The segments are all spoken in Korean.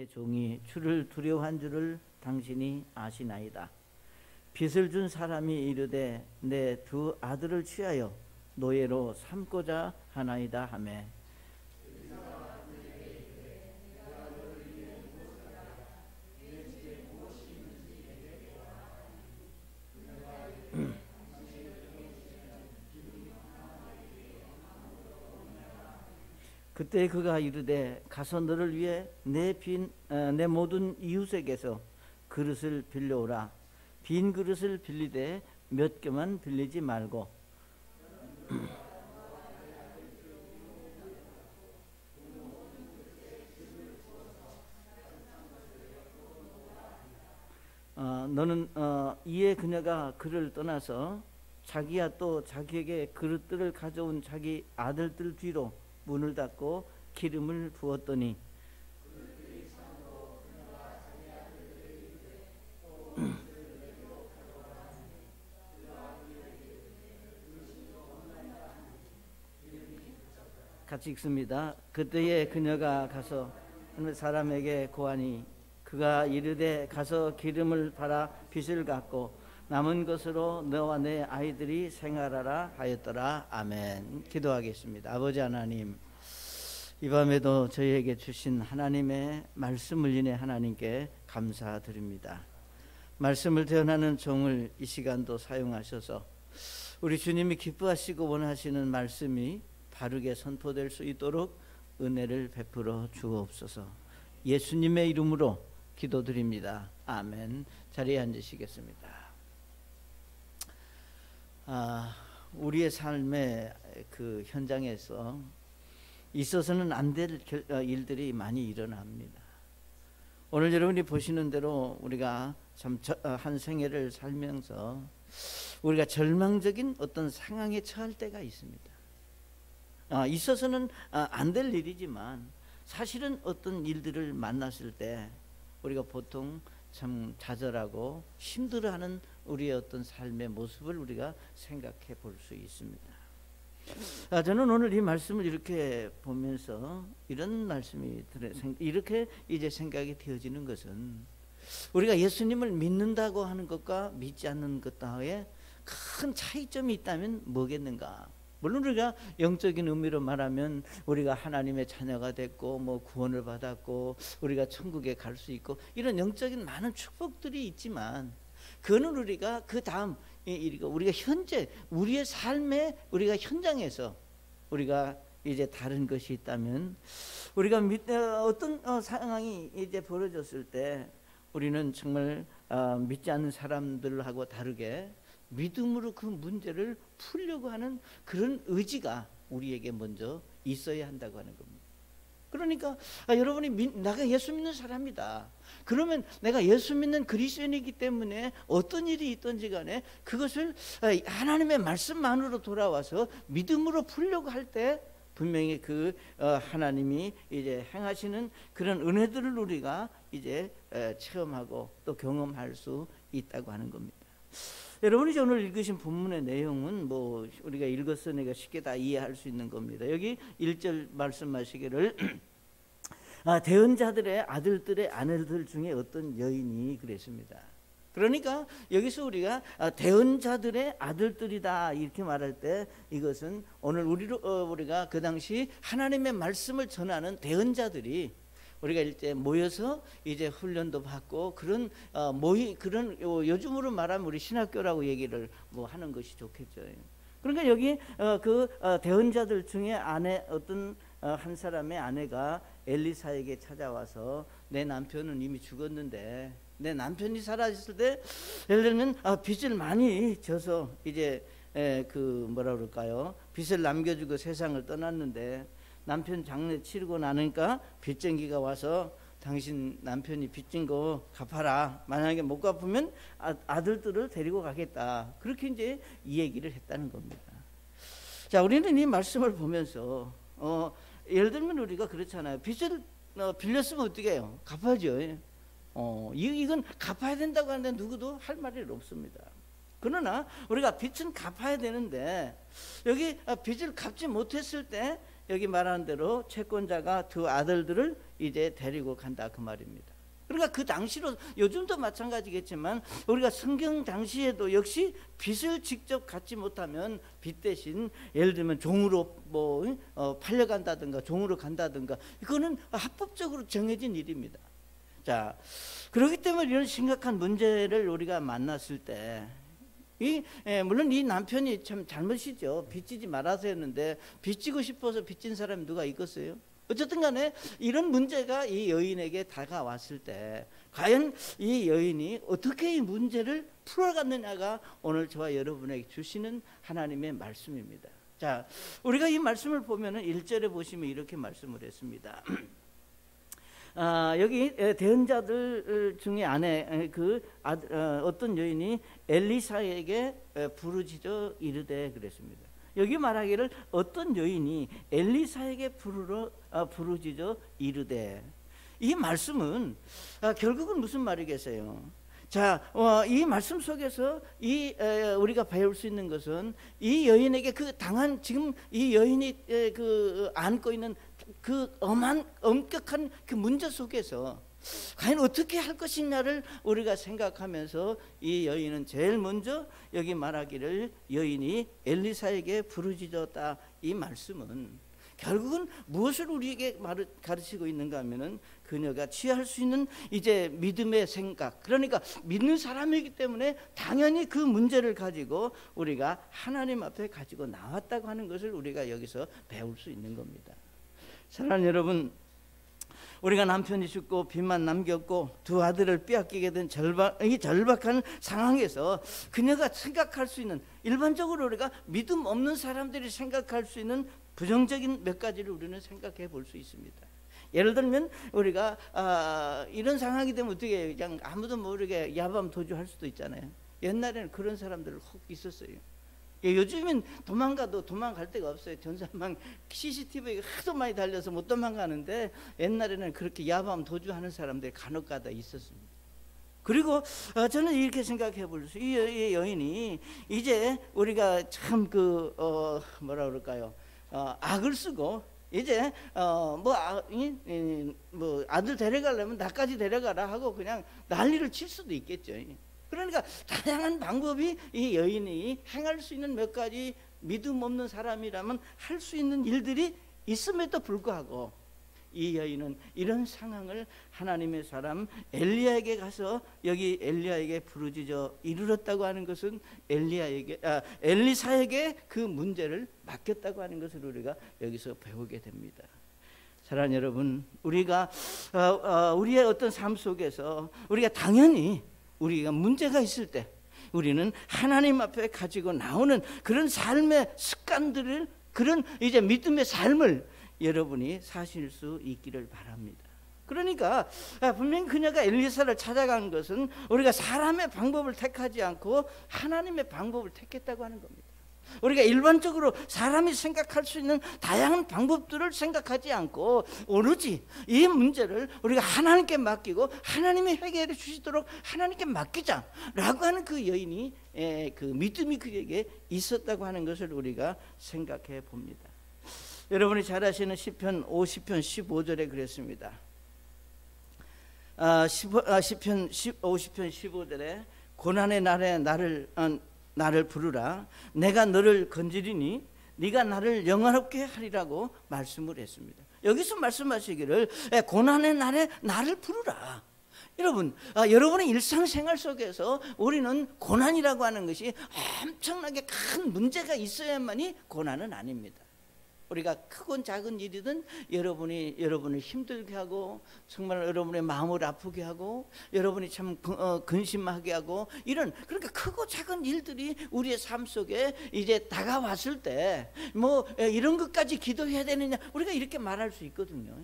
당신의 종이 주를 두려워한 줄을 당신이 아시나이다. 빚을 준 사람이 이르되 내 두 아들을 취하여 노예로 삼고자 하나이다 하매 그때 그가 이르되 가서 너를 위해 내 모든 이웃에게서 그릇을 빌려오라. 빈 그릇을 빌리되 몇 개만 빌리지 말고 너는 이에 그녀가 그를 떠나서 자기야 또 자기에게 그릇들을 가져온 자기 아들들 뒤로 문을 닫고 기름을 부었더니 같이 읽습니다. 그때에 그녀가 가서 사람에게 고하니 그가 이르되 가서 기름을 팔아 빚을 갚고 남은 것으로 너와 내 아이들이 생활하라 하였더라. 아멘. 기도하겠습니다. 아버지 하나님, 이 밤에도 저희에게 주신 하나님의 말씀을 인해 하나님께 감사드립니다. 말씀을 대언하는 종을 이 시간도 사용하셔서 우리 주님이 기뻐하시고 원하시는 말씀이 바르게 선포될 수 있도록 은혜를 베풀어 주옵소서. 예수님의 이름으로 기도드립니다. 아멘. 자리에 앉으시겠습니다. 우리의 삶의 그 현장에서 있어서는 안 될 일들이 많이 일어납니다. 오늘 여러분이 보시는 대로 우리가 참 한 생애를 살면서 우리가 절망적인 어떤 상황에 처할 때가 있습니다. 있어서는 안 될 일이지만 사실은 어떤 일들을 만났을 때 우리가 보통 참 좌절하고 힘들어하는 우리의 어떤 삶의 모습을 우리가 생각해 볼 수 있습니다. 저는 오늘 이 말씀을 이렇게 보면서 이런 말씀이 이렇게 이제 생각이 되어지는 것은 우리가 예수님을 믿는다고 하는 것과 믿지 않는 것과의 큰 차이점이 있다면 뭐겠는가? 물론 우리가 영적인 의미로 말하면 우리가 하나님의 자녀가 됐고 뭐 구원을 받았고 우리가 천국에 갈 수 있고 이런 영적인 많은 축복들이 있지만 그거는 우리가 그 다음 우리가 현재 우리의 삶의 우리가 현장에서 우리가 이제 다른 것이 있다면 우리가 어떤 상황이 이제 벌어졌을 때 우리는 정말 믿지 않는 사람들하고 다르게 믿음으로 그 문제를 풀려고 하는 그런 의지가 우리에게 먼저 있어야 한다고 하는 겁니다. 그러니까 여러분이 내가 예수 믿는 사람이다. 그러면 내가 예수 믿는 그리스도인이기 때문에 어떤 일이 있든지 간에 그것을 하나님의 말씀만으로 돌아와서 믿음으로 풀려고 할 때 분명히 그 하나님이 이제 행하시는 그런 은혜들을 우리가 이제 체험하고 또 경험할 수 있다고 하는 겁니다. 여러분이 오늘 읽으신 본문의 내용은 뭐 우리가 읽었으니까 쉽게 다 이해할 수 있는 겁니다. 여기 1절 말씀하시기를 대언자들의 아들들의 아내들 중에 어떤 여인이 그랬습니다. 그러니까 여기서 우리가 대언자들의 아들들이다 이렇게 말할 때 이것은 오늘 우리가 그 당시 하나님의 말씀을 전하는 대언자들이 우리가 이제 모여서 이제 훈련도 받고 그런 그런 요즘으로 말하면 우리 신학교라고 얘기를 뭐 하는 것이 좋겠죠. 그러니까 여기 그 대언자들 중에 어떤 한 사람의 아내가 엘리사에게 찾아와서 내 남편은 이미 죽었는데 내 남편이 살아있을 때 엘리는 빚을 많이 져서 이제 그 뭐라 그럴까요? 빚을 남겨주고 세상을 떠났는데 남편 장례 치르고 나니까 빚쟁이가 와서 당신 남편이 빚진 거 갚아라. 만약에 못 갚으면 아들들을 데리고 가겠다. 그렇게 이제 이 얘기를 했다는 겁니다. 자, 우리는 이 말씀을 보면서 예를 들면 우리가 그렇잖아요. 빚을 빌렸으면 어떻게 해요? 갚아야죠. 이건 갚아야 된다고 하는데 누구도 할 말이 없습니다. 그러나 우리가 빚은 갚아야 되는데 여기 빚을 갚지 못했을 때 여기 말하는 대로 채권자가 두 아들들을 이제 데리고 간다 그 말입니다. 그러니까 그 당시로 요즘도 마찬가지겠지만 우리가 성경 당시에도 역시 빚을 직접 갚지 못하면 빚 대신 예를 들면 종으로 팔려간다든가 종으로 간다든가 이거는 합법적으로 정해진 일입니다. 자, 그렇기 때문에 이런 심각한 문제를 우리가 만났을 때 물론 이 남편이 참 잘못이죠. 빚지지 말아서 했는데 빚지고 싶어서 빚진 사람이 누가 있겠어요? 어쨌든 간에 이런 문제가 이 여인에게 다가왔을 때 과연 이 여인이 어떻게 이 문제를 풀어갔느냐가 오늘 저와 여러분에게 주시는 하나님의 말씀입니다. 자, 우리가 이 말씀을 보면은 1절에 보시면 이렇게 말씀을 했습니다. 여기 대언자들 중에 안에 어떤 여인이 엘리사에게 부르짖어 이르되 그랬습니다. 여기 말하기를 어떤 여인이 엘리사에게 부르짖어 이르되, 이 말씀은 결국은 무슨 말이겠어요? 자, 이 말씀 속에서 우리가 배울 수 있는 것은 이 여인에게 지금 이 여인이 안고 있는 그 엄격한 그 문제 속에서 과연 어떻게 할 것이냐를 우리가 생각하면서 이 여인은 제일 먼저 여기 말하기를 여인이 엘리사에게 부르짖었다, 이 말씀은 결국은 무엇을 우리에게 가르치고 있는가 하면은 그녀가 취할 수 있는 이제 믿음의 생각, 그러니까 믿는 사람이기 때문에 당연히 그 문제를 가지고 우리가 하나님 앞에 가지고 나왔다고 하는 것을 우리가 여기서 배울 수 있는 겁니다. 사랑하는 여러분, 우리가 남편이 죽고 빚만 남겼고 두 아들을 빼앗기게 된 절박한 상황에서 그녀가 생각할 수 있는, 일반적으로 우리가 믿음 없는 사람들이 생각할 수 있는 부정적인 몇 가지를 우리는 생각해 볼 수 있습니다. 예를 들면 우리가 이런 상황이 되면 어떻게 해요? 그냥 아무도 모르게 야밤 도주할 수도 있잖아요. 옛날에는 그런 사람들 혹 있었어요. 요즘엔 도망가도 도망갈 데가 없어요. 전산망 CCTV가 하도 많이 달려서 못 도망가는데 옛날에는 그렇게 야밤 도주하는 사람들이 간혹가다 있었습니다. 그리고 저는 이렇게 생각해 볼 수, 이 여인이 이제 우리가 참 뭐라 그럴까요? 악을 쓰고 이제 아들 데려가려면 나까지 데려가라 하고 그냥 난리를 칠 수도 있겠죠. 그러니까 다양한 방법이 이 여인이 행할 수 있는 몇 가지 믿음 없는 사람이라면 할 수 있는 일들이 있음에도 불구하고 이 여인은 이런 상황을 하나님의 사람 엘리야에게 가서 여기 엘리야에게 부르짖어 이르렀다고 하는 것은 엘리사에게 그 문제를 맡겼다고 하는 것을 우리가 여기서 배우게 됩니다. 사랑하는 여러분, 우리가 우리의 어떤 삶 속에서 우리가 당연히 우리가 문제가 있을 때 우리는 하나님 앞에 가지고 나오는 그런 삶의 습관들을, 그런 이제 믿음의 삶을 여러분이 사실 수 있기를 바랍니다. 그러니까 분명히 그녀가 엘리사를 찾아간 것은 우리가 사람의 방법을 택하지 않고 하나님의 방법을 택했다고 하는 겁니다. 우리가 일반적으로 사람이 생각할 수 있는 다양한 방법들을 생각하지 않고 오로지 이 문제를 우리가 하나님께 맡기고 하나님이 해결해 주시도록 하나님께 맡기자라고 하는 그 여인이 그 믿음이 그에게 있었다고 하는 것을 우리가 생각해 봅니다. 여러분이 잘 아시는 시편 50편 15절에 그랬습니다. 시편 50편 15절에 고난의 날에 나를 부르라, 내가 너를 건지리니 네가 나를 영화롭게 하리라고 말씀을 했습니다. 여기서 말씀하시기를 고난의 날에 나를 부르라. 여러분, 여러분의 일상생활 속에서 우리는 고난이라고 하는 것이 엄청나게 큰 문제가 있어야만이 고난은 아닙니다. 우리가 크건 작은 일이든 여러분을 힘들게 하고 정말 여러분의 마음을 아프게 하고 여러분이 참 근심하게 하고 그러니까 크고 작은 일들이 우리의 삶 속에 이제 다가왔을 때 이런 것까지 기도해야 되느냐, 우리가 이렇게 말할 수 있거든요.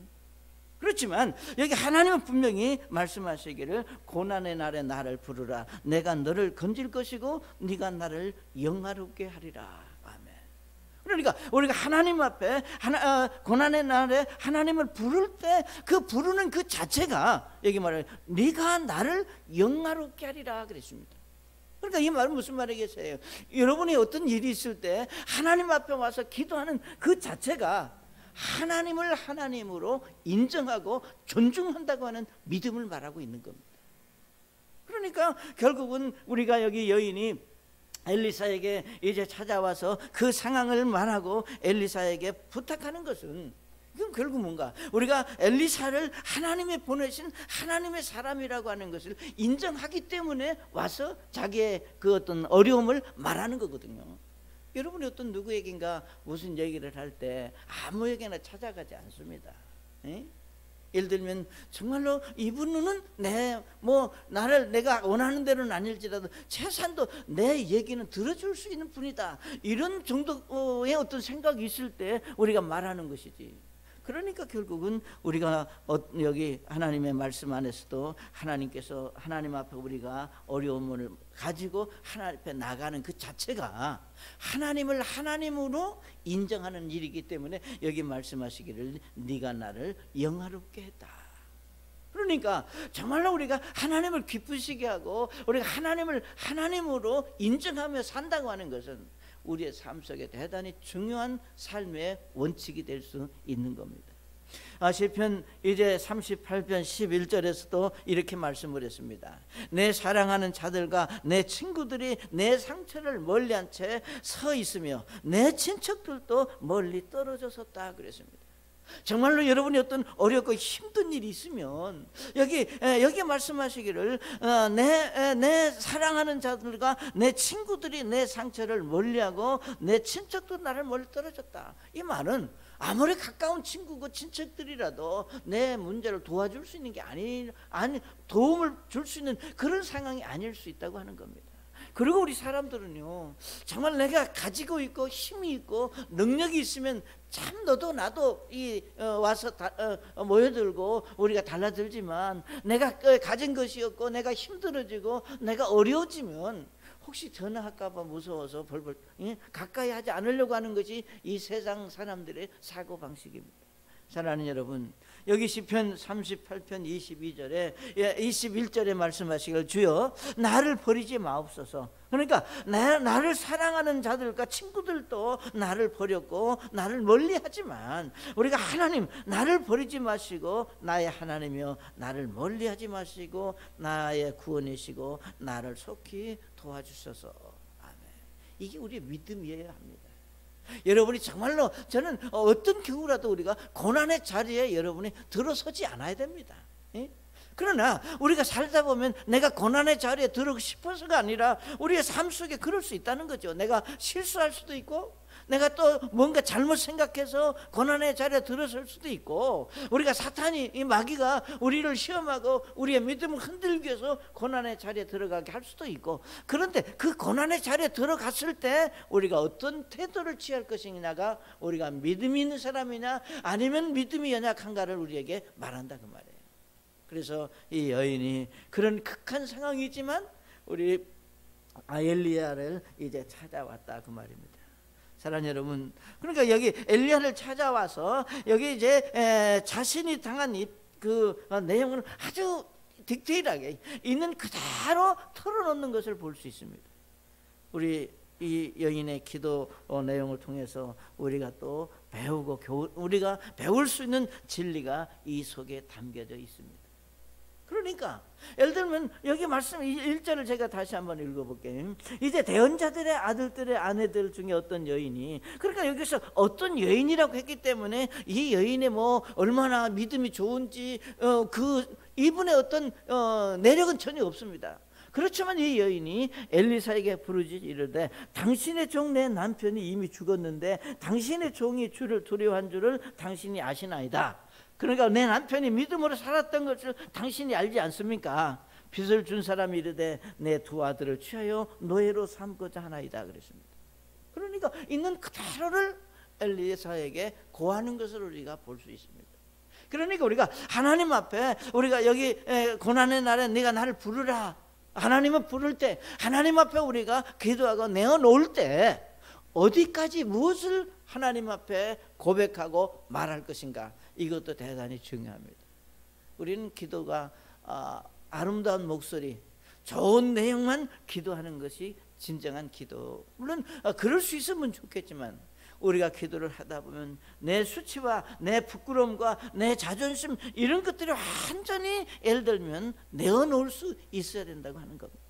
그렇지만 여기 하나님은 분명히 말씀하시기를 고난의 날에 나를 부르라, 내가 너를 건질 것이고 네가 나를 영화롭게 하리라. 그러니까 우리가 하나님 앞에 고난의 날에 하나님을 부를 때 그 부르는 그 자체가 여기 말해 네가 나를 영화롭게 하리라 그랬습니다. 그러니까 이 말은 무슨 말이겠어요? 여러분이 어떤 일이 있을 때 하나님 앞에 와서 기도하는 그 자체가 하나님을 하나님으로 인정하고 존중한다고 하는 믿음을 말하고 있는 겁니다. 그러니까 결국은 우리가 여기 여인이 엘리사에게 이제 찾아와서 그 상황을 말하고 엘리사에게 부탁하는 것은, 그럼 결국 뭔가 우리가 엘리사를 하나님이 보내신 하나님의 사람이라고 하는 것을 인정하기 때문에 와서 자기의 그 어떤 어려움을 말하는 거거든요. 여러분이 어떤 누구에게인가 무슨 얘기를 할 때 아무에게나 찾아가지 않습니다. 에? 예를 들면 정말로 이분은 나를 내가 원하는 대로는 아닐지라도 최소한도 내 얘기는 들어줄 수 있는 분이다, 이런 정도의 어떤 생각이 있을 때 우리가 말하는 것이지. 그러니까 결국은 우리가 여기 하나님의 말씀 안에서도 하나님께서 하나님 앞에 우리가 어려움을 가지고 하나님 앞에 나가는 그 자체가 하나님을 하나님으로 인정하는 일이기 때문에 여기 말씀하시기를 네가 나를 영화롭게 했다. 그러니까 정말로 우리가 하나님을 기쁘시게 하고 우리가 하나님을 하나님으로 인정하며 산다고 하는 것은 우리의 삶 속에 대단히 중요한 삶의 원칙이 될 수 있는 겁니다. 시편 이제 38편 11절에서도 이렇게 말씀을 했습니다. 내 사랑하는 자들과 내 친구들이 내 상처를 멀리한 채 서 있으며 내 친척들도 멀리 떨어졌었다 그랬습니다. 정말로 여러분이 어떤 어렵고 힘든 일이 있으면 여기 말씀하시기를 내 사랑하는 자들과 내 친구들이 내 상처를 멀리하고 내 친척도 나를 멀리 떨어졌다. 이 말은 아무리 가까운 친구고 친척들이라도 내 문제를 도와줄 수 있는 게 도움을 줄 수 있는 그런 상황이 아닐 수 있다고 하는 겁니다. 그리고 우리 사람들은요, 정말 내가 가지고 있고 힘이 있고 능력이 있으면 참 너도 나도 와서 모여들고 우리가 달라들지만 내가 가진 것이 없고 내가 힘들어지고 내가 어려워지면 혹시 전화할까 봐 무서워서 벌벌 가까이 하지 않으려고 하는 것이 이 세상 사람들의 사고방식입니다. 사랑하는 여러분, 여기 시편 38편 22절에 21절에 말씀하시길 주여 나를 버리지 마옵소서. 그러니까 나를 사랑하는 자들과 친구들도 나를 버렸고 나를 멀리하지만 우리가 하나님 나를 버리지 마시고 나의 하나님이여 나를 멀리하지 마시고 나의 구원이시고 나를 속히 도와주소서. 아멘. 이게 우리의 믿음이어야 합니다. 여러분이 정말로 저는 어떤 경우라도 우리가 고난의 자리에 여러분이 들어서지 않아야 됩니다. 그러나 우리가 살다 보면 내가 고난의 자리에 들어가고 싶어서가 아니라 우리의 삶 속에 그럴 수 있다는 거죠. 내가 실수할 수도 있고 내가 또 뭔가 잘못 생각해서 고난의 자리에 들어설 수도 있고 우리가 사탄이 이 마귀가 우리를 시험하고 우리의 믿음을 흔들기 위해서 고난의 자리에 들어가게 할 수도 있고, 그런데 그 고난의 자리에 들어갔을 때 우리가 어떤 태도를 취할 것이냐가 우리가 믿음이 있는 사람이냐 아니면 믿음이 연약한가를 우리에게 말한다 그 말이에요. 그래서 이 여인이 그런 극한 상황이지만 우리 엘리야를 이제 찾아왔다 그 말입니다. 사랑하는 여러분, 그러니까 여기 엘리야를 찾아와서 여기 이제 자신이 당한 그 내용을 아주 디테일하게 있는 그대로 털어놓는 것을 볼 수 있습니다. 우리 이 여인의 기도 내용을 통해서 우리가 또 배우고 우리가 배울 수 있는 진리가 이 속에 담겨져 있습니다. 그러니까 예를 들면 여기 말씀 1절을 제가 다시 한번 읽어볼게요. 이제 대언자들의 아들들의 아내들 중에 어떤 여인이, 그러니까 여기서 어떤 여인이라고 했기 때문에 이 여인의 얼마나 믿음이 좋은지 이분의 어떤 내력은 전혀 없습니다. 그렇지만 이 여인이 엘리사에게 부르짖 이르되 당신의 종 내 남편이 이미 죽었는데 당신의 종이 주를 두려워한 줄을 당신이 아시나이다. 그러니까 내 남편이 믿음으로 살았던 것을 당신이 알지 않습니까? 빚을 준 사람이 이르되 내 두 아들을 취하여 노예로 삼고자 하나이다 그랬습니다. 그러니까 있는 그대로를 엘리사에게 고하는 것을 우리가 볼 수 있습니다. 그러니까 우리가 하나님 앞에 우리가 여기 고난의 날에 네가 나를 부르라, 하나님을 부를 때 하나님 앞에 우리가 기도하고 내어놓을 때 어디까지 무엇을 하나님 앞에 고백하고 말할 것인가, 이것도 대단히 중요합니다. 우리는 기도가 아름다운 목소리, 좋은 내용만 기도하는 것이 진정한 기도. 물론 그럴 수 있으면 좋겠지만 우리가 기도를 하다 보면 내 수치와 내 부끄러움과 내 자존심 이런 것들이 완전히 예를 들면 내어놓을 수 있어야 된다고 하는 겁니다.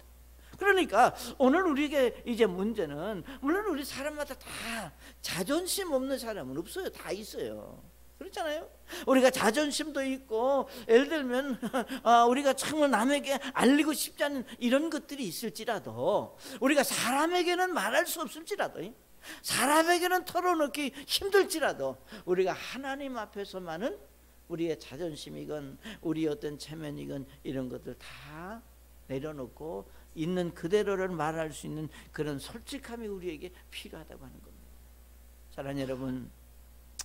그러니까 오늘 우리에게 이제 문제는, 물론 우리 사람마다 다 자존심 없는 사람은 없어요. 다 있어요. 그렇잖아요. 우리가 자존심도 있고, 예를 들면 우리가 정말 남에게 알리고 싶지 않은 이런 것들이 있을지라도, 우리가 사람에게는 말할 수 없을지라도, 사람에게는 털어놓기 힘들지라도, 우리가 하나님 앞에서만은 우리의 자존심이건 우리의 어떤 체면이건 이런 것들 다 내려놓고 있는 그대로를 말할 수 있는 그런 솔직함이 우리에게 필요하다고 하는 겁니다. 사랑하는 여러분,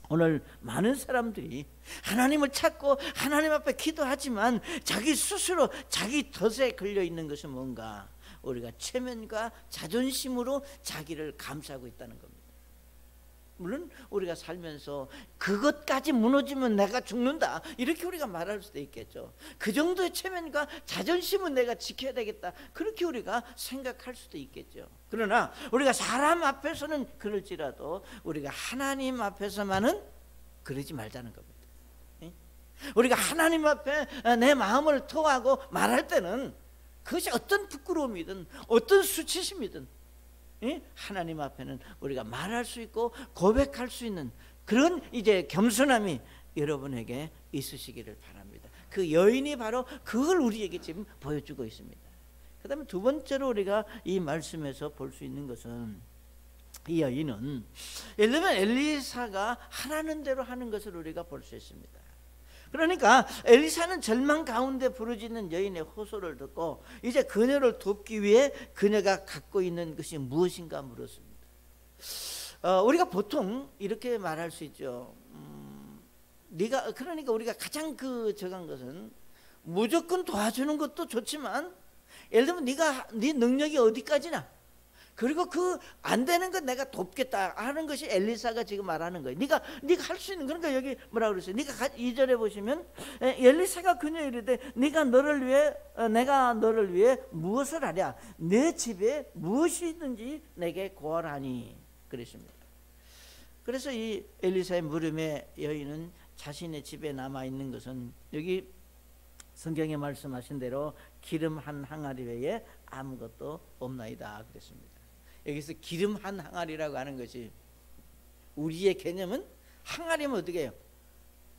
오늘 많은 사람들이 하나님을 찾고 하나님 앞에 기도하지만 자기 스스로 자기 덫에 걸려 있는 것은 뭔가, 우리가 체면과 자존심으로 자기를 감싸고 있다는 겁니다. 물론 우리가 살면서 그것까지 무너지면 내가 죽는다 이렇게 우리가 말할 수도 있겠죠. 그 정도의 체면과 자존심은 내가 지켜야 되겠다 그렇게 우리가 생각할 수도 있겠죠. 그러나 우리가 사람 앞에서는 그럴지라도 우리가 하나님 앞에서만은 그러지 말자는 겁니다. 우리가 하나님 앞에 내 마음을 토하고 말할 때는 그것이 어떤 부끄러움이든 어떤 수치심이든 하나님 앞에는 우리가 말할 수 있고 고백할 수 있는 그런 이제 겸손함이 여러분에게 있으시기를 바랍니다. 그 여인이 바로 그걸 우리에게 지금 보여주고 있습니다. 그 다음에 두 번째로 우리가 이 말씀에서 볼 수 있는 것은, 이 여인은 예를 들면 엘리사가 하라는 대로 하는 것을 우리가 볼 수 있습니다. 그러니까 엘리사는 절망 가운데 부르짖는 여인의 호소를 듣고 이제 그녀를 돕기 위해 그녀가 갖고 있는 것이 무엇인가 물었습니다. 우리가 보통 이렇게 말할 수 있죠. 그러니까 우리가 가장 적은 것은, 무조건 도와주는 것도 좋지만 예를 들면 네 능력이 어디까지나, 그리고 안 되는 건 내가 돕겠다 하는 것이 엘리사가 지금 말하는 거예요. 네가 할 수 있는, 그러니까 여기 뭐라 그랬어요? 2절에 보시면 엘리사가 그녀에게 이르되 내가 너를 위해 무엇을 하랴? 내 집에 무엇이 있든지 내게 고하라니 그랬습니다. 그래서 이 엘리사의 물음에 여인은 자신의 집에 남아 있는 것은 여기 성경에 말씀하신 대로 기름 한 항아리 외에 아무것도 없나이다 그랬습니다. 여기서 기름 한 항아리라고 하는 것이, 우리의 개념은 항아리면 어떻게 해요?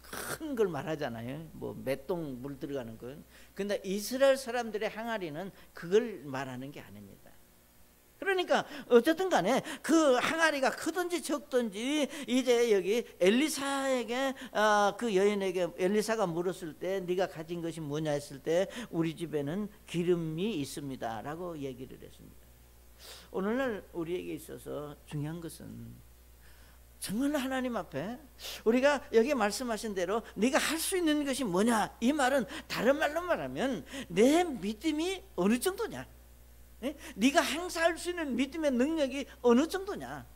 큰 걸 말하잖아요. 뭐 몇 동 물 들어가는 거. 근데 이스라엘 사람들의 항아리는 그걸 말하는 게 아닙니다. 그러니까 어쨌든 간에 그 항아리가 크든지 적든지 이제 여기 엘리사에게 그 여인에게 엘리사가 물었을 때 네가 가진 것이 뭐냐 했을 때 우리 집에는 기름이 있습니다 라고 얘기를 했습니다. 오늘날 우리에게 있어서 중요한 것은 정말 하나님 앞에 우리가 여기 말씀하신 대로 네가 할 수 있는 것이 뭐냐, 이 말은 다른 말로 말하면 내 믿음이 어느 정도냐, 네가 행사할 수 있는 믿음의 능력이 어느 정도냐.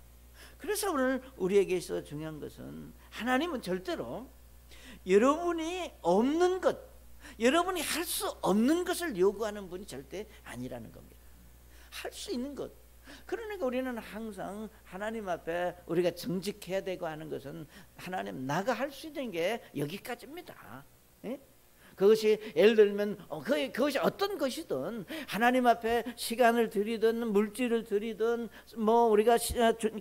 그래서 오늘 우리에게 있어 중요한 것은, 하나님은 절대로 여러분이 없는 것, 여러분이 할 수 없는 것을 요구하는 분이 절대 아니라는 겁니다. 할 수 있는 것. 그러니까 우리는 항상 하나님 앞에 우리가 정직해야 되고 하는 것은, 하나님 나가 할 수 있는 게 여기까지입니다. 그것이 예를 들면 그것이 어떤 것이든 하나님 앞에 시간을 들이든 물질을 들이든 뭐 우리가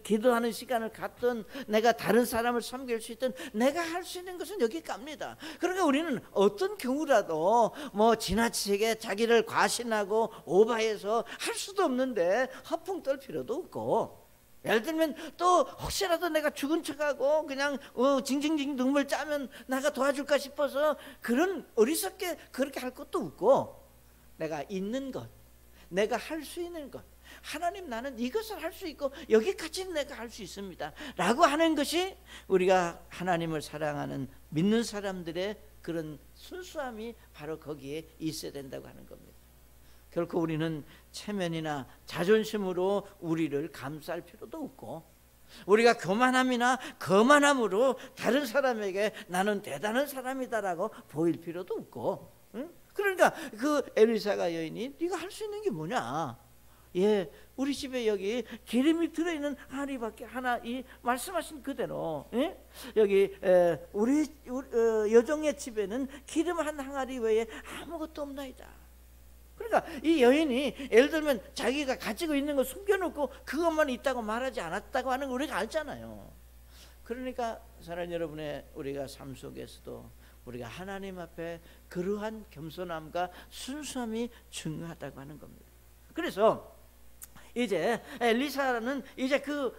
기도하는 시간을 갖든 내가 다른 사람을 섬길 수 있든 내가 할 수 있는 것은 여기까지입니다. 그러니까 우리는 어떤 경우라도 뭐 지나치게 자기를 과신하고 오바해서 할 수도 없는데 허풍 떨 필요도 없고, 예를 들면 또 혹시라도 내가 죽은 척하고 그냥 징징징 눈물 짜면 내가 도와줄까 싶어서 그런 어리석게 그렇게 할 것도 없고, 내가 있는 것, 내가 할 수 있는 것, 하나님 나는 이것을 할 수 있고 여기까지는 내가 할 수 있습니다 라고 하는 것이 우리가 하나님을 사랑하는 믿는 사람들의 그런 순수함이 바로 거기에 있어야 된다고 하는 겁니다. 결코 우리는 체면이나 자존심으로 우리를 감쌀 필요도 없고, 우리가 교만함이나 거만함으로 다른 사람에게 나는 대단한 사람이다라고 보일 필요도 없고, 그러니까 그 엘리사가 여인이 네가 할 수 있는 게 뭐냐, 예, 우리 집에 여기 기름이 들어있는 항아리밖에 하나, 이 말씀하신 그대로, 예? 여기 우리 여종의 집에는 기름 한 항아리 외에 아무것도 없나이다. 그러니까 이 여인이 예를 들면 자기가 가지고 있는 거 숨겨놓고 그것만 있다고 말하지 않았다고 하는 거 우리가 알잖아요. 그러니까 사랑하는 여러분의 우리가 삶 속에서도 우리가 하나님 앞에 그러한 겸손함과 순수함이 중요하다고 하는 겁니다. 그래서 이제 엘리사는 이제 그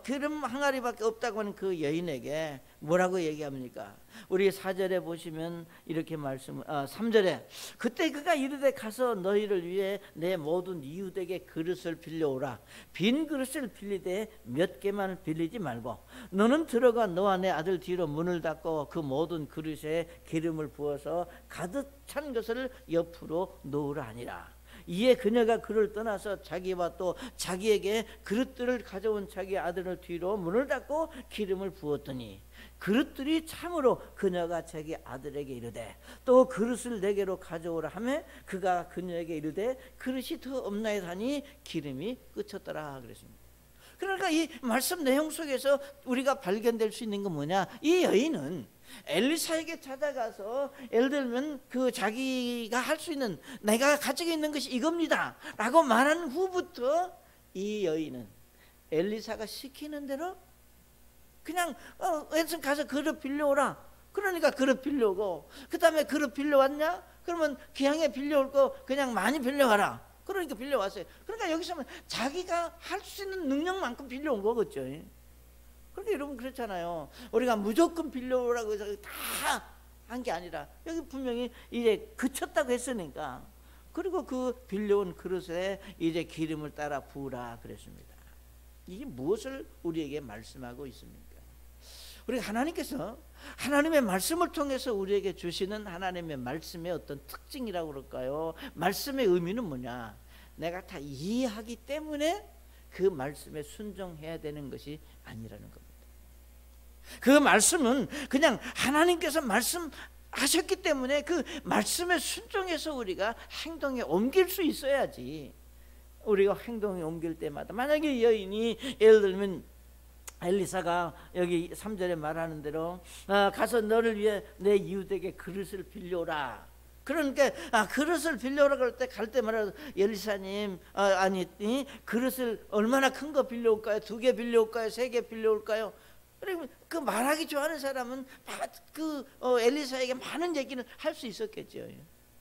기름 항아리밖에 없다고 하는 그 여인에게 뭐라고 얘기합니까? 우리 4절에 보시면 이렇게 3절에 그때 그가 이르되 가서 너희를 위해 내 모든 이웃에게 그릇을 빌려오라. 빈 그릇을 빌리되 몇 개만 빌리지 말고 너는 들어가 너와 내 아들 뒤로 문을 닫고 그 모든 그릇에 기름을 부어서 가득 찬 것을 옆으로 놓으라 하니라. 이에 그녀가 그를 떠나서 자기와 또 자기에게 그릇들을 가져온 자기 아들을 뒤로 문을 닫고 기름을 부었더니 그릇들이 참으로 그녀가 자기 아들에게 이르되 또 그릇을 내게로 가져오라 하매 그가 그녀에게 이르되 그릇이 더 없나이다 하니 기름이 그쳤더라 그랬습니다. 그러니까 이 말씀 내용 속에서 우리가 발견될 수 있는 건 뭐냐? 이 여인은 엘리사에게 찾아가서 예를 들면 그 자기가 할 수 있는 내가 가지고 있는 것이 이겁니다 라고 말한 후부터 이 여인은 엘리사가 시키는 대로 그냥 가서 그릇 빌려오라. 그러니까 그릇 빌려오고 그 다음에 그릇 빌려왔냐? 그러면 기왕에 빌려올 거 그냥 많이 빌려와라. 그러니까 빌려왔어요. 그러니까 여기서는 자기가 할 수 있는 능력만큼 빌려온 거겠죠. 그런데 여러분 그렇잖아요. 우리가 무조건 빌려오라고 해서 다 한 게 아니라 여기 분명히 이제 그쳤다고 했으니까 그리고 그 빌려온 그릇에 이제 기름을 따라 부으라 그랬습니다. 이게 무엇을 우리에게 말씀하고 있습니까? 우리 하나님께서 하나님의 말씀을 통해서 우리에게 주시는 하나님의 말씀의 어떤 특징이라고 그럴까요? 말씀의 의미는 뭐냐? 내가 다 이해하기 때문에 그 말씀에 순종해야 되는 것이 아니라는 겁니다. 그 말씀은 그냥 하나님께서 말씀하셨기 때문에 그 말씀에 순종해서 우리가 행동에 옮길 수 있어야지. 우리가 행동에 옮길 때마다 만약에 여인이 예를 들면 엘리사가 여기 3절에 말하는 대로 가서 너를 위해 내 이웃에게 그릇을 빌려오라. 그러니까 그릇을 빌려오라 그럴 때 갈 때마다 엘리사님 그릇을 얼마나 큰 거 빌려올까요? 2개 빌려올까요? 3개 빌려올까요? 그리고 그 말하기 좋아하는 사람은 엘리사에게 많은 얘기는 할 수 있었겠죠.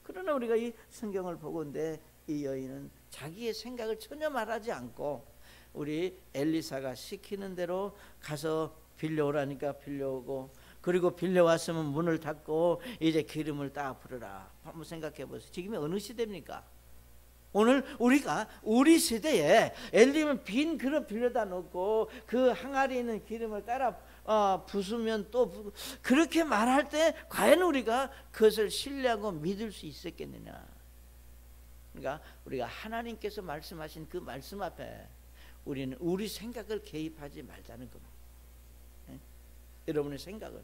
그러나 우리가 이 성경을 보건대 이 여인은 자기의 생각을 전혀 말하지 않고 우리 엘리사가 시키는 대로 가서 빌려오라니까 빌려오고 그리고 빌려왔으면 문을 닫고 이제 기름을 딱 부르라. 한번 생각해 보세요. 지금이 어느 시대입니까? 오늘 우리가 우리 세대에 예를 들면 빈 그릇 빌려다 놓고 그 항아리에 있는 기름을 따라 부수면 또 그렇게 말할 때 과연 우리가 그것을 신뢰하고 믿을 수 있었겠느냐? 그러니까 우리가 하나님께서 말씀하신 그 말씀 앞에 우리는 우리 생각을 개입하지 말자는 겁니다. 여러분의 생각을.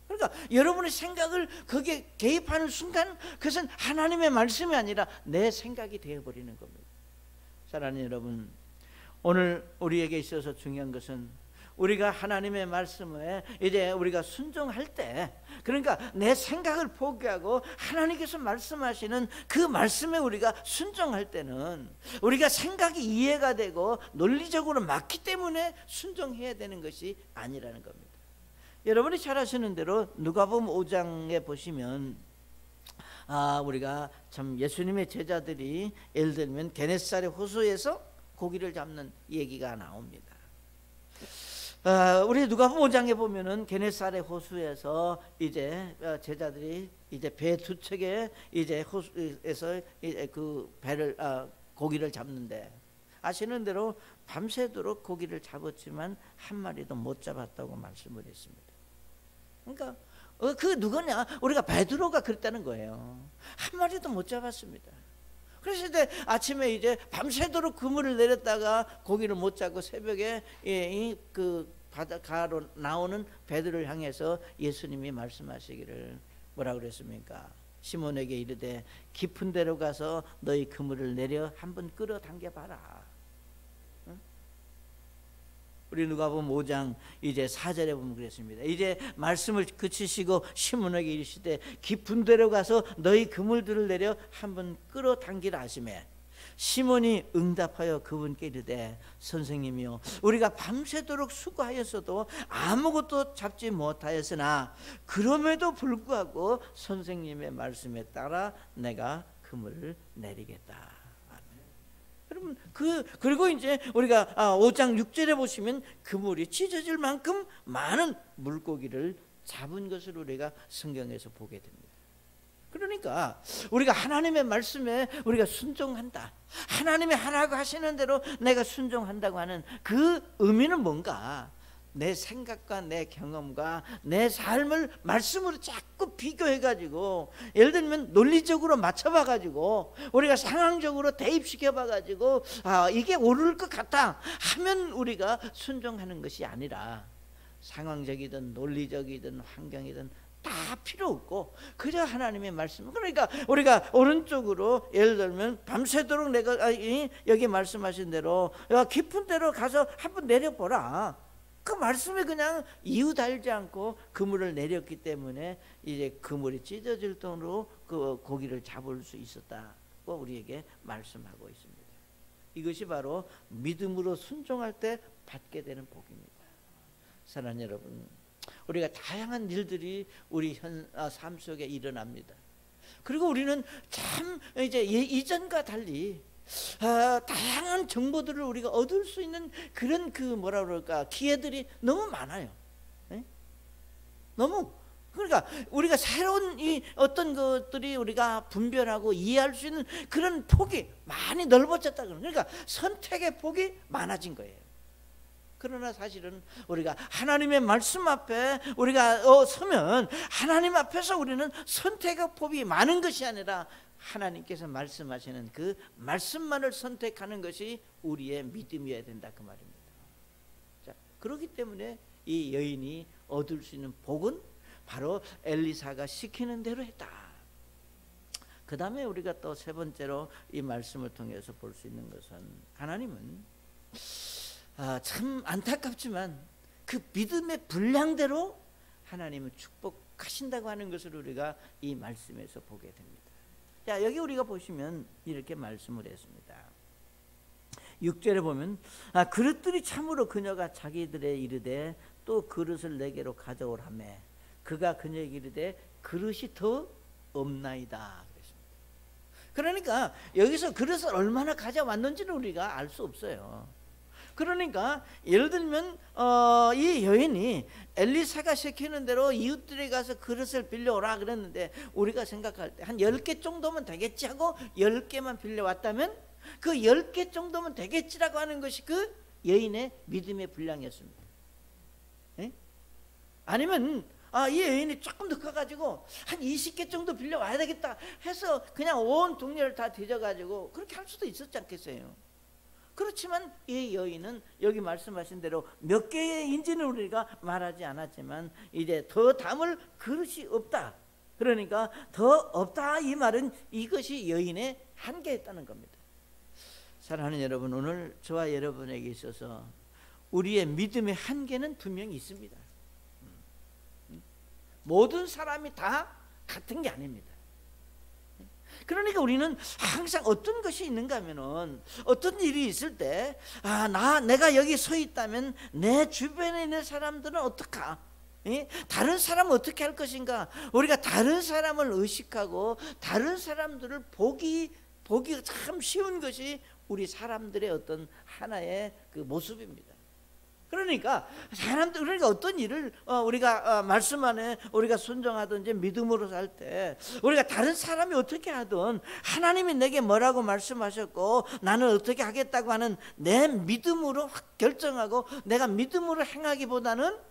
그러니까 여러분의 생각을 거기에 개입하는 순간 그것은 하나님의 말씀이 아니라 내 생각이 되어버리는 겁니다. 사랑하는 여러분, 오늘 우리에게 있어서 중요한 것은 우리가 하나님의 말씀에 이제 우리가 순종할 때 그러니까 내 생각을 포기하고 하나님께서 말씀하시는 그 말씀에 우리가 순종할 때는 우리가 생각이 이해가 되고 논리적으로 맞기 때문에 순종해야 되는 것이 아니라는 겁니다. 여러분이 잘 아시는 대로 누가복음 5장에 보시면 우리가 참 예수님의 제자들이 예를 들면 게네사렛 호수에서 고기를 잡는 얘기가 나옵니다. 우리 누가복음 5장에 보면은 게네사렛 호수에서 이제 제자들이 이제 배 두 척에 이제 호수에서 그 배를 고기를 잡는데 아시는 대로 밤새도록 고기를 잡았지만 한 마리도 못 잡았다고 말씀을 했습니다. 그러니까 그 누구냐? 우리가 베드로가 그랬다는 거예요. 한 마리도 못 잡았습니다. 그래서 이제 아침에 이제 밤새도록 그물을 내렸다가 고기를 못 잡고 새벽에 그 바닷가로 나오는 베드로를 향해서 예수님이 말씀하시기를 뭐라 그랬습니까? 시몬에게 이르되 깊은 데로 가서 너희 그물을 내려 한번 끌어당겨 봐라. 우리 누가복음 5장 이제 4절에 보면 그랬습니다. 이제 말씀을 그치시고 시몬에게 이르시되 깊은 데로 가서 너희 그물들을 내려 한번 끌어당기라 하시매 시몬이 응답하여 그분께 이르되 선생님이요 우리가 밤새도록 수고하였어도 아무것도 잡지 못하였으나 그럼에도 불구하고 선생님의 말씀에 따라 내가 그물을 내리겠다. 여러분 그리고 이제 우리가 5장 6절에 보시면 그물이 찢어질 만큼 많은 물고기를 잡은 것을 우리가 성경에서 보게 됩니다. 그러니까 우리가 하나님의 말씀에 우리가 순종한다, 하나님이 하라고 하시는 대로 내가 순종한다고 하는 그 의미는 뭔가, 내 생각과 내 경험과 내 삶을 말씀으로 자꾸 비교해가지고, 예를 들면 논리적으로 맞춰봐가지고 우리가 상황적으로 대입시켜봐가지고 이게 옳을 것 같다 하면 우리가 순종하는 것이 아니라, 상황적이든 논리적이든 환경이든 다 필요 없고 그저 하나님의 말씀. 그러니까 우리가 오른쪽으로 예를 들면 밤새도록 내가 여기 말씀하신 대로 깊은 데로 가서 한번 내려보라. 그 말씀에 그냥 이유 달지 않고 그물을 내렸기 때문에 이제 그물이 찢어질 정도로 그 고기를 잡을 수 있었다고 우리에게 말씀하고 있습니다. 이것이 바로 믿음으로 순종할 때 받게 되는 복입니다. 사랑하는 여러분, 우리가 다양한 일들이 우리 삶 속에 일어납니다. 그리고 우리는 참 이제 이전과 달리 다양한 정보들을 우리가 얻을 수 있는 그런 뭐라 그럴까, 기회들이 너무 많아요. 네? 너무. 그러니까 우리가 새로운 어떤 것들이 우리가 분별하고 이해할 수 있는 그런 폭이 많이 넓어졌다. 그러니까 선택의 폭이 많아진 거예요. 그러나 사실은 우리가 하나님의 말씀 앞에 우리가 서면 하나님 앞에서 우리는 선택의 폭이 많은 것이 아니라 하나님께서 말씀하시는 그 말씀만을 선택하는 것이 우리의 믿음이어야 된다, 그 말입니다. 자, 그렇기 때문에 이 여인이 얻을 수 있는 복은 바로 엘리사가 시키는 대로 했다. 그 다음에 우리가 또 세 번째로 이 말씀을 통해서 볼 수 있는 것은, 하나님은 참 안타깝지만 그 믿음의 분량대로 하나님은 축복하신다고 하는 것을 우리가 이 말씀에서 보게 됩니다. 자, 여기 우리가 보시면 이렇게 말씀을 했습니다. 6절에 보면 그릇들이 참으로 그녀가 자기들의 이르되 또 그릇을 내게로 가져오라며 그가 그녀에게 이르되 그릇이 더 없나이다 그랬습니다. 그러니까 여기서 그릇을 얼마나 가져왔는지는 우리가 알 수 없어요. 그러니까 예를 들면 이 여인이 엘리사가 시키는 대로 이웃들에 가서 그릇을 빌려오라 그랬는데, 우리가 생각할 때 한 10개 정도면 되겠지 하고 10개만 빌려왔다면 그 10개 정도면 되겠지라고 하는 것이 그 여인의 믿음의 분량이었습니다. 에? 아니면 이 여인이 조금 더 커가지고 한 20개 정도 빌려와야 되겠다 해서 그냥 온 동네를 다 뒤져가지고 그렇게 할 수도 있었지 않겠어요? 그렇지만 이 여인은 여기 말씀하신 대로 몇 개인지는 우리가 말하지 않았지만 이제 더 담을 그릇이 없다. 그러니까 더 없다, 이 말은 이것이 여인의 한계였다는 겁니다. 사랑하는 여러분, 오늘 저와 여러분에게 있어서 우리의 믿음의 한계는 분명히 있습니다. 모든 사람이 다 같은 게 아닙니다. 그러니까 우리는 항상 어떤 것이 있는가 하면은, 어떤 일이 있을 때 내가 여기 서 있다면 내 주변에 있는 사람들은 어떡하? 다른 사람은 어떻게 할 것인가? 우리가 다른 사람을 의식하고 다른 사람들을 보기 참 쉬운 것이 우리 사람들의 어떤 하나의 그 모습입니다. 그러니까 어떤 일을 우리가 말씀 안에 우리가 순종하든지 믿음으로 살 때, 우리가 다른 사람이 어떻게 하든 하나님이 내게 뭐라고 말씀하셨고 나는 어떻게 하겠다고 하는 내 믿음으로 확 결정하고 내가 믿음으로 행하기보다는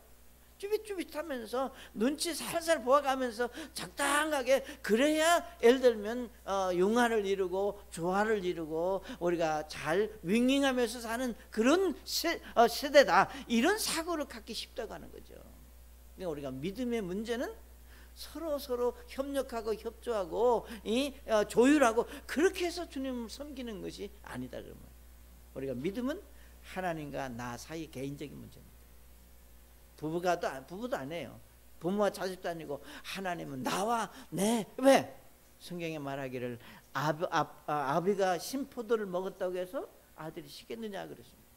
쭈삣쭈삣하면서 눈치 살살 보아가면서 적당하게, 그래야 예를 들면 융화를 이루고 조화를 이루고 우리가 잘 윙윙하면서 사는 그런 세대다, 이런 사고를 갖기 쉽다고 하는 거죠. 그러니까 우리가 믿음의 문제는 서로 협력하고 협조하고 조율하고 그렇게 해서 주님을 섬기는 것이 아니다. 그러면 우리가 믿음은 하나님과 나 사이 개인적인 문제입니다. 부부도 아니에요. 부모와 자식도 아니고 하나님은 나와 왜? 성경에 말하기를 아비가 신포도를 먹었다고 해서 아들이 쉬겠느냐 그랬습니다.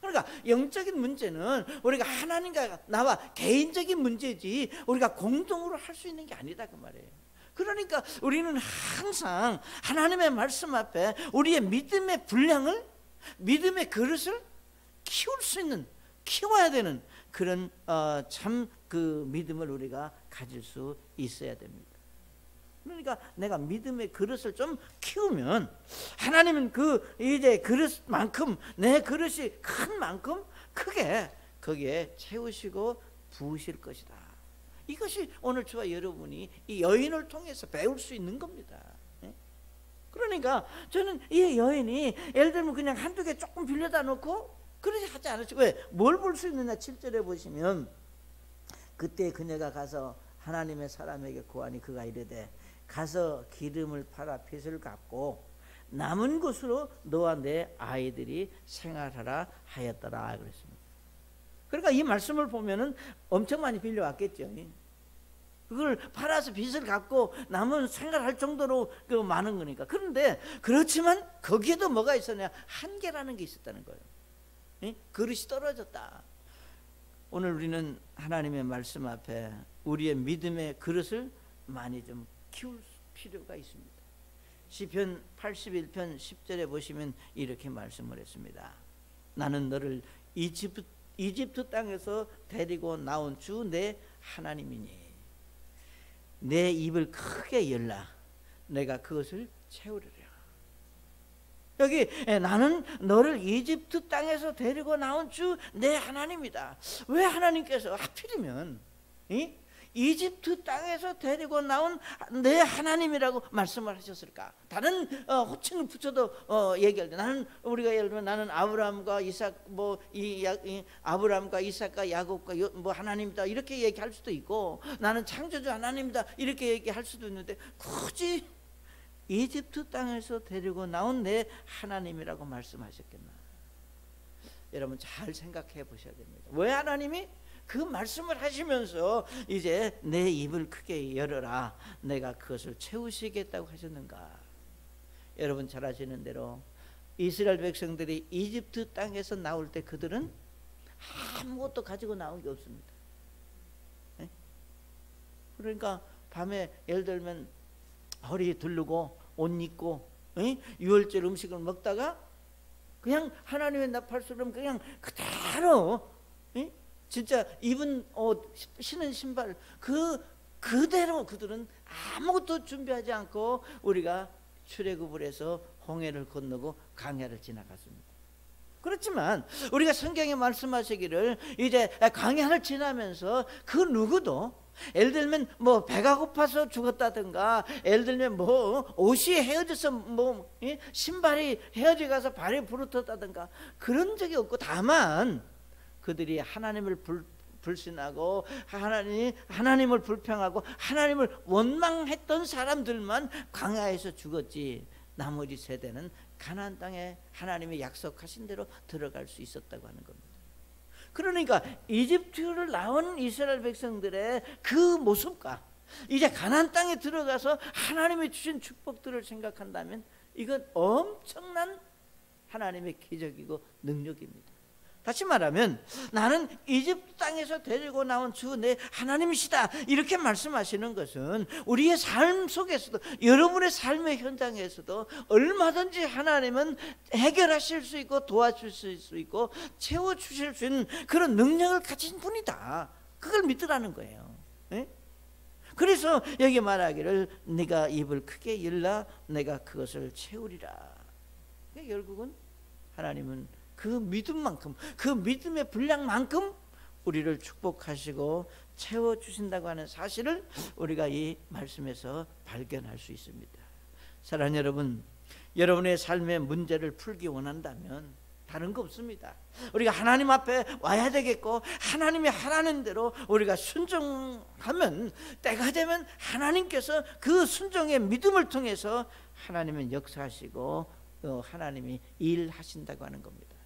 그러니까 영적인 문제는 우리가 하나님과 나와 개인적인 문제지 우리가 공동으로 할 수 있는 게 아니다 그 말이에요. 그러니까 우리는 항상 하나님의 말씀 앞에 우리의 믿음의 분량을, 믿음의 그릇을 키워야 되는 그런 참 그 믿음을 우리가 가질 수 있어야 됩니다. 그러니까 내가 믿음의 그릇을 좀 키우면 하나님은 그 이제 그릇만큼, 내 그릇이 큰 만큼 크게 거기에 채우시고 부으실 것이다. 이것이 오늘 저와 여러분이 이 여인을 통해서 배울 수 있는 겁니다. 그러니까 저는 이 여인이 예를 들면 그냥 한두 개 조금 빌려다 놓고 그러지 하지 않았죠. 왜? 뭘 볼 수 있느냐? 7절에 보시면 그때 그녀가 가서 하나님의 사람에게 구하니 그가 이르되 가서 기름을 팔아 빚을 갚고 남은 것으로 너와 내 아이들이 생활하라 하였더라 그랬습니다. 그러니까 이 말씀을 보면은 엄청 많이 빌려왔겠죠. 그걸 팔아서 빚을 갚고 남은 생활할 정도로 그 많은 거니까. 그런데 그렇지만 거기에도 뭐가 있었냐? 한계라는 게 있었다는 거예요. 그릇이 떨어졌다. 오늘 우리는 하나님의 말씀 앞에 우리의 믿음의 그릇을 많이 좀 키울 필요가 있습니다. 시편 81편 10절에 보시면 이렇게 말씀을 했습니다. 나는 너를 이집트 땅에서 데리고 나온 주 내 하나님이니 내 입을 크게 열라 내가 그것을 채우리라. 여기 나는 너를 이집트 땅에서 데리고 나온 주 내 하나님이다. 왜 하나님께서 하필이면 이집트 땅에서 데리고 나온 내 하나님이라고 말씀을 하셨을까? 다른 호칭을 붙여도 얘기할 때 나는 우리가 예를 들면 나는 아브라함과 이삭 아브라함과 이삭과 야곱과 하나님이다 이렇게 얘기할 수도 있고 나는 창조주 하나님이다 이렇게 얘기할 수도 있는데 굳이 이집트 땅에서 데리고 나온 내 하나님이라고 말씀하셨겠나? 여러분 잘 생각해 보셔야 됩니다. 왜 하나님이 그 말씀을 하시면서 이제 내 입을 크게 열어라 내가 그것을 채우시겠다고 하셨는가? 여러분 잘 아시는 대로 이스라엘 백성들이 이집트 땅에서 나올 때 그들은 아무것도 가지고 나온 게 없습니다. 그러니까 밤에 예를 들면 허리 두르고 옷 입고 유월절 음식을 먹다가 그냥 하나님의 나팔처럼 그냥 그대로 진짜 입은 옷 신은 신발 그대로 그들은 아무것도 준비하지 않고 우리가 출애굽을 해서 홍해를 건너고 강야를 지나갔습니다. 그렇지만 우리가 성경에 말씀하시기를 이제 강야를 지나면서 그 누구도 예를 들면 뭐 배가 고파서 죽었다든가 예를 들면 뭐 옷이 헤어져서 신발이 헤어져 가서 발이 부르텄다든가 그런 적이 없고 다만 그들이 하나님을 불신하고 하나님을 불평하고 하나님을 원망했던 사람들만 광야에서 죽었지 나머지 세대는 가나안 땅에 하나님이 약속하신 대로 들어갈 수 있었다고 하는 겁니다. 그러니까 이집트를 나온 이스라엘 백성들의 그 모습과 이제 가나안 땅에 들어가서 하나님이 주신 축복들을 생각한다면 이건 엄청난 하나님의 기적이고 능력입니다. 다시 말하면 나는 이집트 땅에서 데리고 나온 주 내 하나님이시다 이렇게 말씀하시는 것은 우리의 삶 속에서도 여러분의 삶의 현장에서도 얼마든지 하나님은 해결하실 수 있고 도와주실 수 있고 채워주실 수 있는 그런 능력을 가진 분이다. 그걸 믿으라는 거예요. 그래서 여기 말하기를 네가 입을 크게 열라 내가 그것을 채우리라. 결국은 하나님은 그 믿음만큼 그 믿음의 분량만큼 우리를 축복하시고 채워주신다고 하는 사실을 우리가 이 말씀에서 발견할 수 있습니다. 사랑하는 여러분, 여러분의 삶의 문제를 풀기 원한다면 다른 거 없습니다. 우리가 하나님 앞에 와야 되겠고 하나님이 하라는 대로 우리가 순종하면 때가 되면 하나님께서 그 순종의 믿음을 통해서 하나님은 역사하시고 하나님이 일하신다고 하는 겁니다.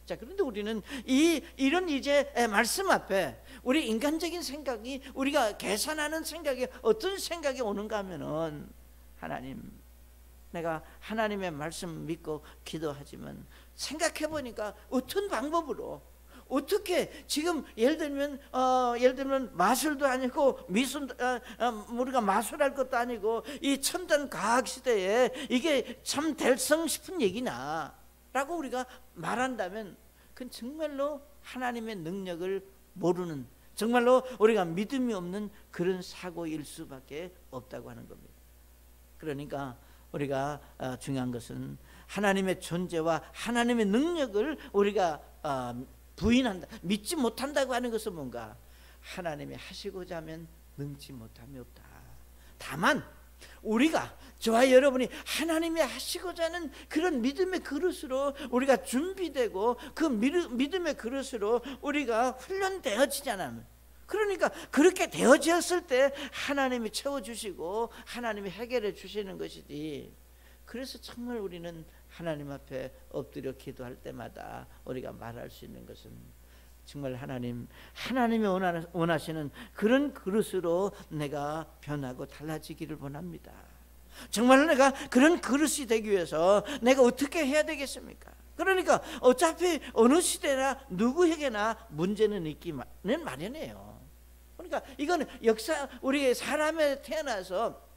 자, 그런데 우리는 이런 이제 말씀 앞에 우리 인간적인 생각이, 우리가 계산하는 생각이 어떤 생각이 오는가 하면은, 하나님, 내가 하나님의 말씀 믿고 기도하지만 생각해 보니까 어떤 방법으로 어떻게 지금 예를 들면 마술도 아니고 우리가 마술할 것도 아니고 이 첨단 과학 시대에 이게 참 될성 싶은 얘기냐라고 우리가 말한다면 그건 정말로 하나님의 능력을 모르는, 정말로 우리가 믿음이 없는 그런 사고일 수밖에 없다고 하는 겁니다. 그러니까 우리가 중요한 것은 하나님의 존재와 하나님의 능력을 우리가 부인한다, 믿지 못한다고 하는 것은 뭔가, 하나님이 하시고자 하면 능치 못함이 없다. 다만 우리가, 저와 여러분이 하나님이 하시고자 하는 그런 믿음의 그릇으로 우리가 준비되고 그 믿음의 그릇으로 우리가 훈련되어지지 않으면, 그러니까 그렇게 되어졌을 때 하나님이 채워주시고 하나님이 해결해 주시는 것이지, 그래서 정말 우리는 하나님 앞에 엎드려 기도할 때마다 우리가 말할 수 있는 것은, 정말 하나님이 원하시는 그런 그릇으로 내가 변하고 달라지기를 원합니다. 정말 내가 그런 그릇이 되기 위해서 내가 어떻게 해야 되겠습니까? 그러니까 어차피 어느 시대나 누구에게나 문제는 있기는 마련해요. 그러니까 이거는 역사, 우리 사람에 태어나서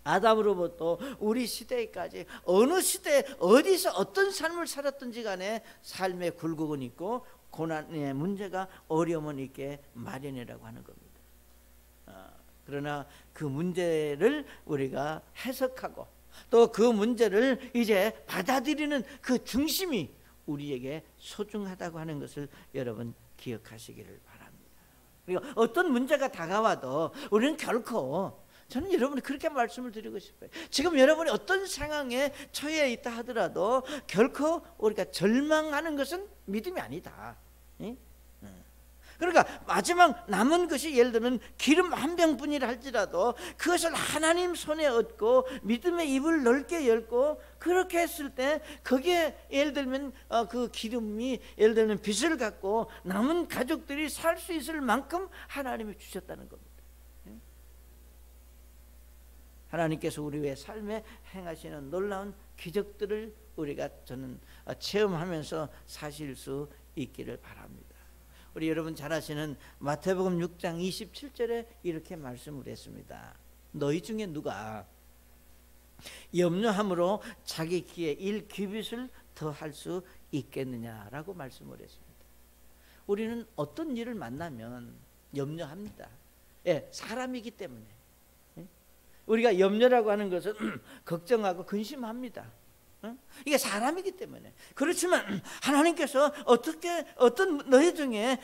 아담으로부터 우리 시대까지 어느 시대 어디서 어떤 삶을 살았든지 간에 삶의 굴곡은 있고 고난의 문제가, 어려움은 있게 마련이라고 하는 겁니다. 그러나 그 문제를 우리가 해석하고 또 그 문제를 이제 받아들이는 그 중심이 우리에게 소중하다고 하는 것을 여러분 기억하시기를 바랍니다. 그리고 어떤 문제가 다가와도 우리는 결코, 저는 여러분이 그렇게 말씀을 드리고 싶어요. 지금 여러분이 어떤 상황에 처해 있다 하더라도 결코 우리가 절망하는 것은 믿음이 아니다. 그러니까 마지막 남은 것이 예를 들면 기름 한 병뿐이라 할지라도 그것을 하나님 손에 얻고 믿음의 입을 넓게 열고 그렇게 했을 때 거기에 예를 들면 그 기름이 예를 들면 빛을 갖고 남은 가족들이 살 수 있을 만큼 하나님이 주셨다는 겁니다. 하나님께서 우리의 삶에 행하시는 놀라운 기적들을 우리가 저는 체험하면서 사실 수 있기를 바랍니다. 우리 여러분 잘 아시는 마태복음 6장 27절에 이렇게 말씀을 했습니다. 너희 중에 누가 염려함으로 자기 귀에 1규빗을 더할 수 있겠느냐라고 말씀을 했습니다. 우리는 어떤 일을 만나면 염려합니다. 예, 사람이기 때문에. 우리가 염려라고 하는 것은 걱정하고 근심합니다. 이게 사람이기 때문에. 그렇지만 하나님께서 어떤 너희 중에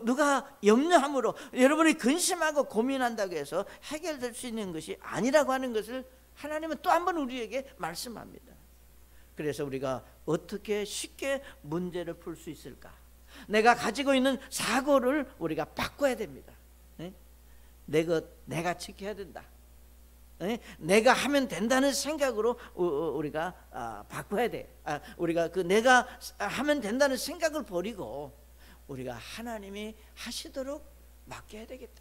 누가 염려함으로 여러분이 근심하고 고민한다고 해서 해결될 수 있는 것이 아니라고 하는 것을 하나님은 또 한 번 우리에게 말씀합니다. 그래서 우리가 어떻게 쉽게 문제를 풀 수 있을까? 내가 가지고 있는 사고를 우리가 바꿔야 됩니다. 내가 지켜야 된다. 내가 하면 된다는 생각으로 우리가 바꿔야 돼. 우리가 내가 하면 된다는 생각을 버리고 우리가 하나님이 하시도록 맡겨야 되겠다.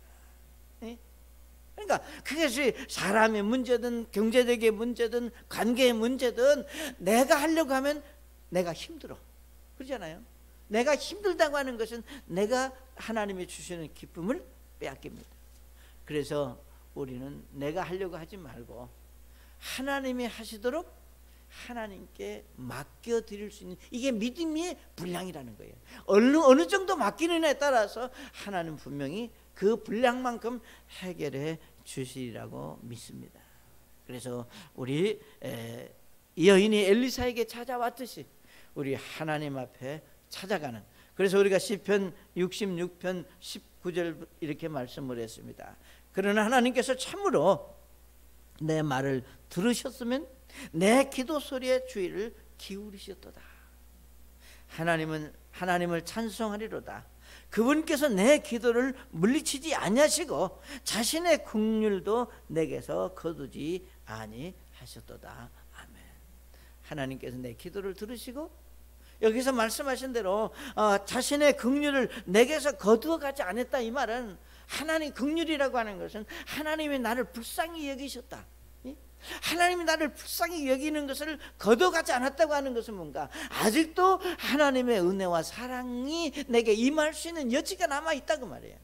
그러니까 그것이 사람의 문제든 경제적인 문제든 관계의 문제든 내가 하려고 하면 내가 힘들어. 그러잖아요. 내가 힘들다고 하는 것은 내가 하나님이 주시는 기쁨을 빼앗깁니다. 그래서 우리는 내가 하려고 하지 말고 하나님이 하시도록 하나님께 맡겨드릴 수 있는, 이게 믿음의 분량이라는 거예요. 어느 정도 맡기느냐에 따라서 하나님 분명히 그 분량만큼 해결해 주시리라고 믿습니다. 그래서 우리 여인이 엘리사에게 찾아왔듯이 우리 하나님 앞에 찾아가는, 그래서 우리가 시편 66편 19절 이렇게 말씀을 했습니다. 그러나 하나님께서 참으로 내 말을 들으셨으면 내 기도 소리에 주의를 기울이셨도다. 하나님을 찬송하리로다. 그분께서 내 기도를 물리치지 아니하시고 자신의 긍휼도 내게서 거두지 아니하셨도다. 아멘. 하나님께서 내 기도를 들으시고 여기서 말씀하신 대로 자신의 긍휼을 내게서 거두어가지 않았다. 이 말은 하나님 긍휼이라고 하는 것은 하나님이 나를 불쌍히 여기셨다. 하나님이 나를 불쌍히 여기는 것을 거둬가지 않았다고 하는 것은 뭔가 아직도 하나님의 은혜와 사랑이 내게 임할 수 있는 여지가 남아있다고 말이에요.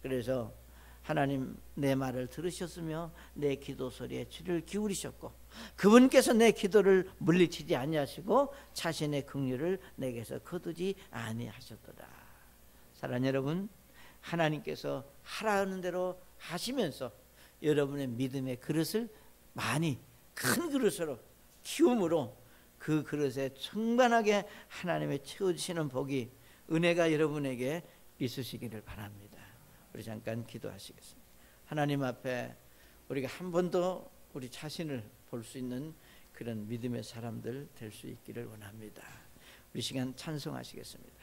그래서 하나님 내 말을 들으셨으며 내 기도 소리에 귀를 기울이셨고 그분께서 내 기도를 물리치지 아니하시고 자신의 긍휼을 내게서 거두지 아니하셨도다. 사랑하는 여러분, 하나님께서 하라는 대로 하시면서 여러분의 믿음의 그릇을 많이 큰 그릇으로 키움으로 그 그릇에 충만하게 하나님의 채워주시는 복이 은혜가 여러분에게 있으시기를 바랍니다. 우리 잠깐 기도하시겠습니다. 하나님 앞에 우리가 한 번 더 우리 자신을 볼 수 있는 그런 믿음의 사람들 될 수 있기를 원합니다. 우리 시간 찬송하시겠습니다.